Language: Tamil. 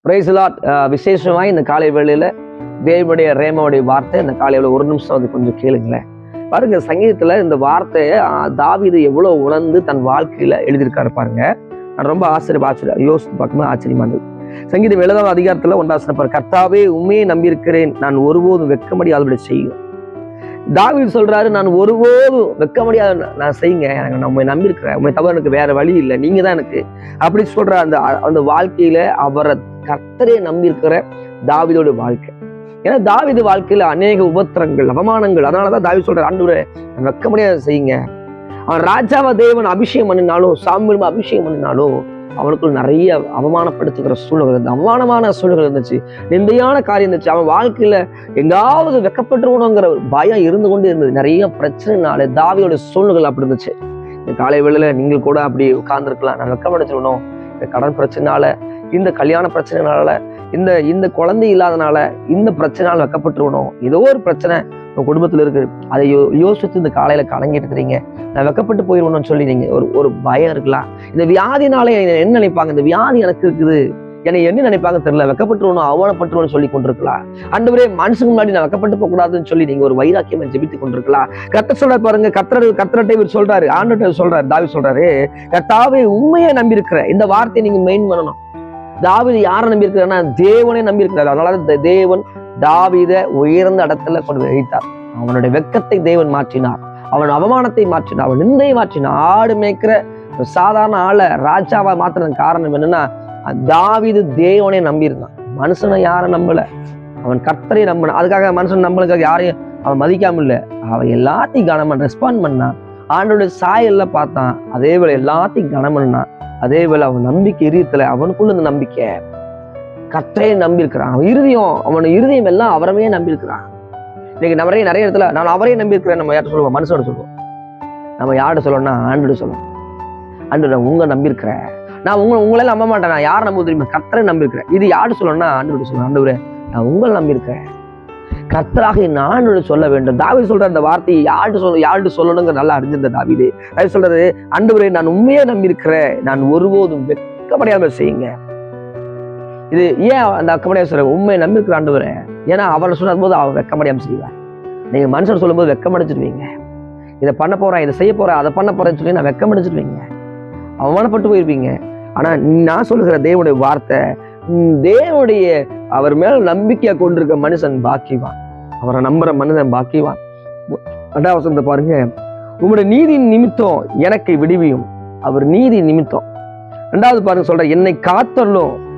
Price Lord. விசேஷமாய் இந்த காலை வேளையில தேவனுடைய ரேமாவுடைய வார்த்தை இந்த காலையில ஒரு நிமிஷம் அது கொஞ்சம் கேளுங்களேன். பாருங்க, சங்கீதத்துல இந்த வார்த்தையை தாவீது எவ்வளவு உணர்ந்து தன் வாழ்க்கையில எழுதியிருக்காரு பாருங்க. நான் ரொம்ப ஆச்சரியம் யோசித்து பார்க்கும்போது ஆச்சரியமா இருந்தது. சங்கீதம் 7ஆம் அதிகாரத்துல 1ஆம் வசனம் பாரு. கர்த்தாவே உம்மையே நம்பியிருக்கிறேன், நான் ஒருபோதும் வெட்கமடியாதபடி செய்யும். தாவீது சொல்றாரு, நான் ஒருபோதும் வெட்கமடியாத நான் செய்யுங்க, எனக்கு உண்மை நம்பியிருக்கிறேன், உண்மை தவிர எனக்கு வேற வழி இல்லை, நீங்க தான் எனக்கு அப்படி சொல்ற அந்த வாழ்க்கையில அவரை கர்த்தரே நம்பியிருக்கிற தாவீதோட வாழ்க்கை. ஏன்னா தாவீது வாழ்க்கையில அநேக உபத்திரங்கள், அவமானங்கள். அதனாலதான் தாவீது சொல்ற, ஆண்டவரே வெட்கமடியாத செய்யுங்க. அவன் ராஜாவ தேவன் அபிஷேகம் பண்ணினாலும், சாமுவேல் அபிஷேகம் பண்ணினாலும் அவனுக்குள் நிறைய அவமானப்படுத்துகிற சூழ்நிலை இருந்துச்சு, அவமானமான சூழ்நிலை இருந்துச்சு, நிந்தையான காரியம் இருந்துச்சு. அவன் வாழ்க்கையில எங்காவது வெக்கப்பட்டுருவணுங்கிற பயம் இருந்து கொண்டு இருந்தது. நிறைய பிரச்சனைனால தாவீதோட சூழ்நிலைகள் அப்படி இருந்துச்சு. இந்த காலை வேளையில நீங்கள் கூட அப்படி உட்கார்ந்துருக்கலாம். நான் வெக்கப்படைச்சிடணும், இந்த கடன் பிரச்சனைனால, இந்த கல்யாண பிரச்சனைனால, இந்த குழந்தை இல்லாதனால, இந்த பிரச்சனையால வெக்கப்பட்டுருவணும். ஏதோ ஒரு பிரச்சனை உங்க குடும்பத்துல இருக்கு, அதை யோசித்து இந்த காலையில கலங்கிட்டு இருக்கிறீங்க. நான் வெக்கப்பட்டு போயிடுவோம்னு சொல்லி நீங்க ஒரு பயம் இருக்கலாம். இந்த வியாதினாலே என்ன நினைப்பாங்க, இந்த வியாதி எனக்கு இருக்குது, என்னை என்ன நினைப்பாங்க தெரியல, வெக்கப்பட்டுருவணும், அவமானப்பட்டுருவன்னு சொல்லி கொண்டிருக்கலாம். ஆண்டவரே மனுஷனுக்கு முன்னாடி நான் வெக்கப்பட்டு போக கூடாதுன்னு சொல்லி நீங்க ஒரு வைராக்கியம் ஜெபித்து கொண்டிருக்கலாம். கர்த்தர் சொல்ற பாருங்க, கர்த்தர்ட்ட இவர் சொல்றாரு, ஆண்டவர்ட்ட சொல்றாரு, தாவீது சொல்றாரு, கர்த்தாவே உண்மையை நம்பி இருக்கிற. இந்த வார்த்தையை நீங்க மெயின் பண்ணணும். தாவீது யாரை நம்பி இருக்கிறான்னா தேவனே நம்பி இருக்கிறார். அதனால தேவன் தாவீதை உயர்ந்த இடத்துல கொண்டு வைத்தார். அவனுடைய வெட்கத்தை தேவன் மாற்றினார், அவன் அவமானத்தை மாற்றினார், அவன் நிந்தையை மாற்றினார். ஆடு மேய்க்கிற சாதாரண ஆளை ராஜாவா மாத்தின காரணம் என்னன்னா, தாவீது தேவனே நம்பியிருந்தான். மனுஷனை யாரை நம்பல, அவன் கர்த்தரை நம்பினான். அதுக்காக மனுஷன் நம்பளுக்காக யாரையும் அவன் மதிக்காம இல்ல, அவன் எல்லாத்தையும் கனம் ரெஸ்பாண்ட் பண்ணான். ஆண்டோடைய சாயல்ல பார்த்தான், அதே வேளை எல்லாத்தையும் கனம் பண்ணான். அதே வேளை அவன் நம்பிக்கை இறுதியத்துல அவனுக்குள்ள இந்த நம்பிக்கை கர்த்தரை நம்பி இருக்கிறான். அவன் இருதயம் எல்லாம் அவரவே நம்பி இருக்கிறான். இன்னைக்கு நிறைய இடத்துல நான் அவரே நம்பி இருக்கிறேன் நம்ம யார்கிட்ட சொல்லுவோம், மனுஷோட சொல்லுவோம். நம்ம யார்கிட்ட சொல்லணும்னா ஆண்டோட சொல்லணும். ஆண்டு நான் உங்க நம்பி இருக்கிறேன், நான் உங்களால நம்ப மாட்டேன், நான் யாரை நம்ப தெரியுமா, கர்த்தரை நம்பி இருக்கிறேன். இது யாரு சொல்லணும்னா ஆண்டோட சொல்லணும். ஆண்டவரே நான் உங்களை நம்பி இருக்கிறேன், கர்த்தராக நான் சொல்ல வேண்டும். தாவீது சொல்ற அந்த வார்த்தையை யார்கிட்ட சொல்லணுங்கிற நல்லா அறிஞ்சிருந்த தாவீது. அது சொல்றது, ஆண்டவரே நான் உண்மையே நம்பி இருக்கிறேன், நான் ஒருபோதும் வெட்கமடையாமல் செய்யுங்க. இது ஏன் அந்த வெட்கமடையாம சொல்ற, உண்மையை நம்பி இருக்கிற ஆண்டவரே. ஏன்னா அவரை சொன்ன போது அவர் வெட்கமடையாம செய்வார். நீங்க மனுஷன் சொல்லும் போது வெட்கமடைச்சிருவீங்க. இதை பண்ண போறேன், இதை செய்ய போறேன், அதை பண்ண போறேன்னு சொல்லி நான் வெட்கமடைச்சிருவீங்க, அவமானப்பட்டு போயிருப்பீங்க. ஆனா நான் சொல்லுகிற தேவனுடைய வார்த்தை, தேவனுடைய அவர் மேல நம்பிக்கையா கொண்டிருக்க மனுஷன் பாக்கியவான், அவரை நம்புற மனுஷன் பாக்கியவான். 2ஆம் வசனத்தை பாருங்க, உங்களுடைய நீதியின் நிமித்தம் எனக்கு விடுவியும். அவர் நீதி நிமித்தம். 2வது பாருங்க சொல்ற, என்னை காத்தலும்